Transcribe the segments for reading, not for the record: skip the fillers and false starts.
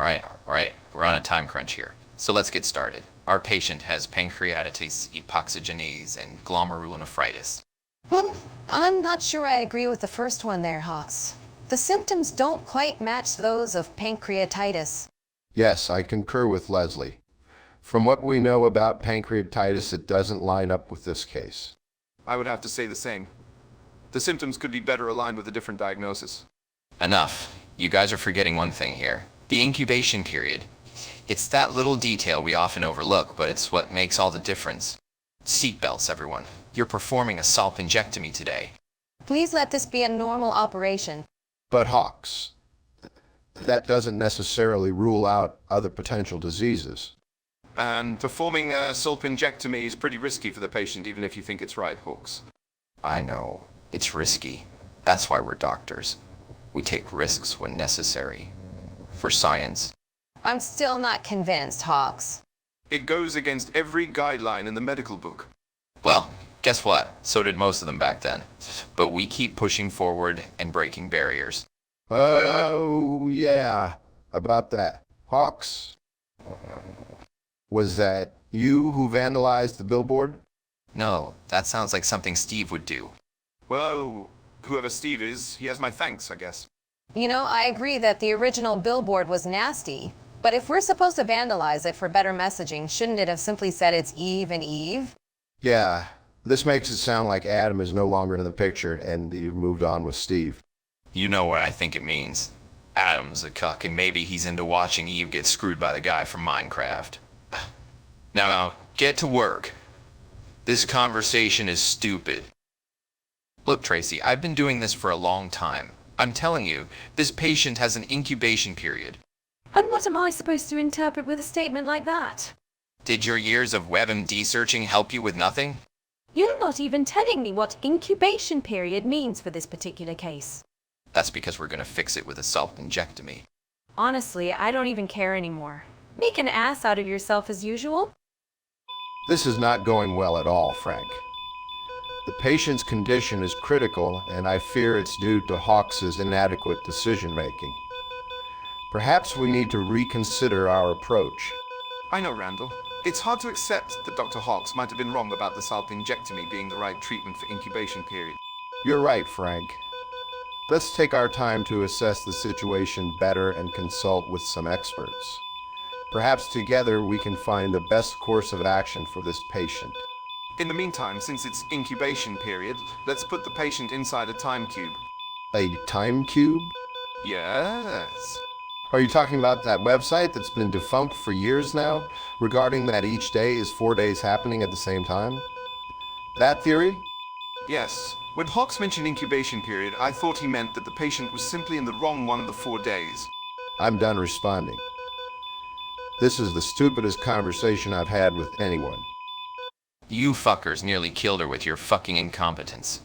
Alright. We're on a time crunch here. So let's get started. Our patient has pancreatitis, epoxygenase, and glomerulonephritis. I'm not sure I agree with the first one there, Hawks. The symptoms don't quite match those of pancreatitis. Yes, I concur with Leslie. From what we know about pancreatitis, it doesn't line up with this case. I would have to say the same. The symptoms could be better aligned with a different diagnosis. Enough. You guys are forgetting one thing here. The incubation period. It's that little detail we often overlook, but it's what makes all the difference. Seatbelts, everyone. You're performing a salpingectomy today. Please let this be a normal operation. But Hawks, that doesn't necessarily rule out other potential diseases. And performing a salpingectomy is pretty risky for the patient, even if you think it's right, Hawks. I know. It's risky. That's why we're doctors. We take risks when necessary. For science. I'm still not convinced, Hawks. It goes against every guideline in the medical book. Well, guess what? So did most of them back then. But we keep pushing forward and breaking barriers. Oh, yeah, about that. Hawks, was that you who vandalized the billboard? No, that sounds like something Steve would do. Well, whoever Steve is, he has my thanks, I guess. You know, I agree that the original billboard was nasty, but if we're supposed to vandalize it for better messaging, shouldn't it have simply said it's Eve and Eve? Yeah, this makes it sound like Adam is no longer in the picture and you've moved on with Steve. You know what I think it means. Adam's a cuck, and maybe he's into watching Eve get screwed by the guy from Minecraft. Now, get to work. This conversation is stupid. Look, Tracy, I've been doing this for a long time. I'm telling you, this patient has an incubation period. And what am I supposed to interpret with a statement like that? Did your years of WebMD searching help you with nothing? You're not even telling me what incubation period means for this particular case. That's because we're gonna fix it with a salpingectomy. Honestly, I don't even care anymore. Make an ass out of yourself as usual. This is not going well at all, Frank. The patient's condition is critical, and I fear it's due to Hawks's inadequate decision-making. Perhaps we need to reconsider our approach. I know, Randall. It's hard to accept that Dr. Hawks might have been wrong about the salpingectomy being the right treatment for incubation period. You're right, Frank. Let's take our time to assess the situation better and consult with some experts. Perhaps together we can find the best course of action for this patient. In the meantime, since it's incubation period, let's put the patient inside a time cube. A time cube? Yes. Are you talking about that website that's been defunct for years now, regarding that each day is 4 days happening at the same time? That theory? Yes. When Hawks mentioned incubation period, I thought he meant that the patient was simply in the wrong one of the 4 days. I'm done responding. This is the stupidest conversation I've had with anyone. You fuckers nearly killed her with your fucking incompetence.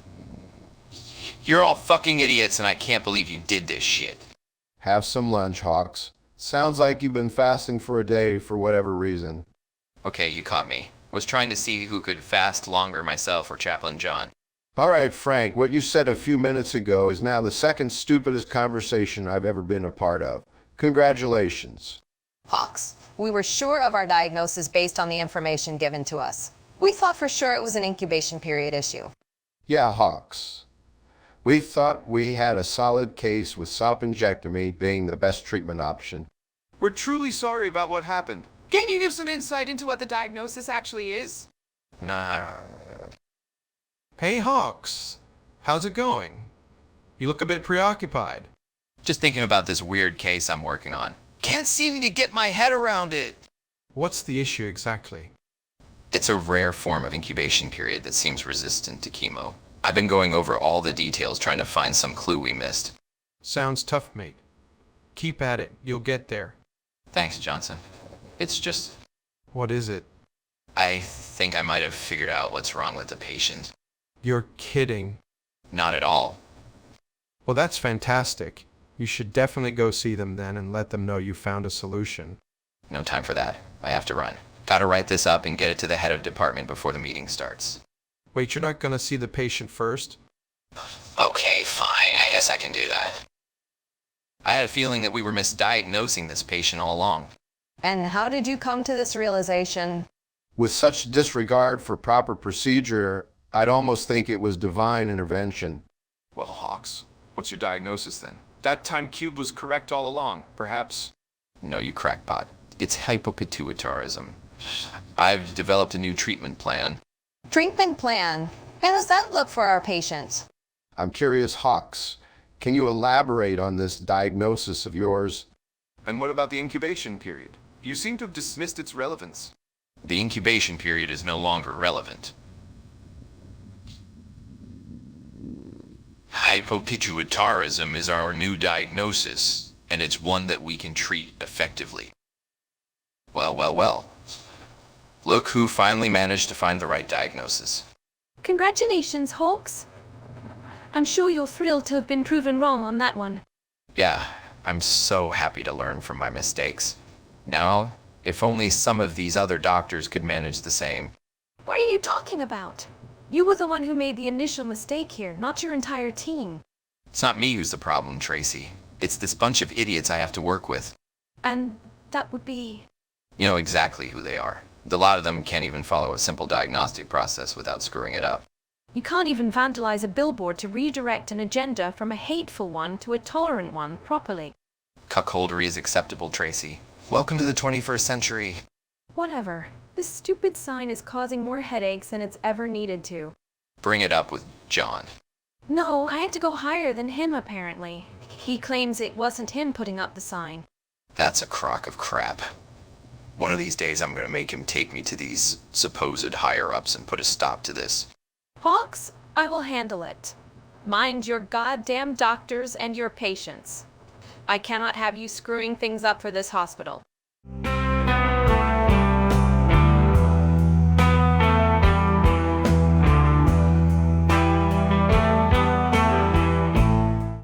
You're all fucking idiots, and I can't believe you did this shit. Have some lunch, Hawks. Sounds like you've been fasting for a day for whatever reason. Okay, you caught me. Was trying to see who could fast longer, myself or Chaplain John. All right, Frank, what you said a few minutes ago is now the second stupidest conversation I've ever been a part of. Congratulations. Hawks, we were sure of our diagnosis based on the information given to us. We thought for sure it was an incubation period issue. Yeah, Hawks. We thought we had a solid case with salpingectomy being the best treatment option. We're truly sorry about what happened. Can you give some insight into what the diagnosis actually is? Nah. Hey, Hawks. How's it going? You look a bit preoccupied. Just thinking about this weird case I'm working on. Can't seem to get my head around it. What's the issue exactly? It's a rare form of incubation period that seems resistant to chemo. I've been going over all the details trying to find some clue we missed. Sounds tough, mate. Keep at it. You'll get there. Thanks, Johnson. It's just... What is it? I think I might have figured out what's wrong with the patient. You're kidding. Not at all. Well, that's fantastic. You should definitely go see them then and let them know you found a solution. No time for that. I have to run. Gotta write this up and get it to the head of department before the meeting starts. Wait, you're not gonna see the patient first? Okay, fine. I guess I can do that. I had a feeling that we were misdiagnosing this patient all along. And how did you come to this realization? With such disregard for proper procedure, I'd almost think it was divine intervention. Well, Hawks, what's your diagnosis then? That time cubed was correct all along, perhaps. No, you crackpot. It's hypopituitarism. I've developed a new treatment plan. Treatment plan. How does that look for our patients? I'm curious, Hawks, can you elaborate on this diagnosis of yours? And what about the incubation period? You seem to have dismissed its relevance. The incubation period is no longer relevant. Hypopituitarism is our new diagnosis, and it's one that we can treat effectively. Well. Look who finally managed to find the right diagnosis. Congratulations, Hawks. I'm sure you're thrilled to have been proven wrong on that one. Yeah, I'm so happy to learn from my mistakes. Now, if only some of these other doctors could manage the same. What are you talking about? You were the one who made the initial mistake here, not your entire team. It's not me who's the problem, Tracy. It's this bunch of idiots I have to work with. And that would be... You know exactly who they are. A lot of them can't even follow a simple diagnostic process without screwing it up. You can't even vandalize a billboard to redirect an agenda from a hateful one to a tolerant one properly. Cuckoldry is acceptable, Tracy. Welcome to the 21st century. Whatever. This stupid sign is causing more headaches than it's ever needed to. Bring it up with John. No, I had to go higher than him apparently. He claims it wasn't him putting up the sign. That's a crock of crap. One of these days I'm gonna make him take me to these supposed higher-ups and put a stop to this. Hawks, I will handle it. Mind your goddamn doctors and your patients. I cannot have you screwing things up for this hospital.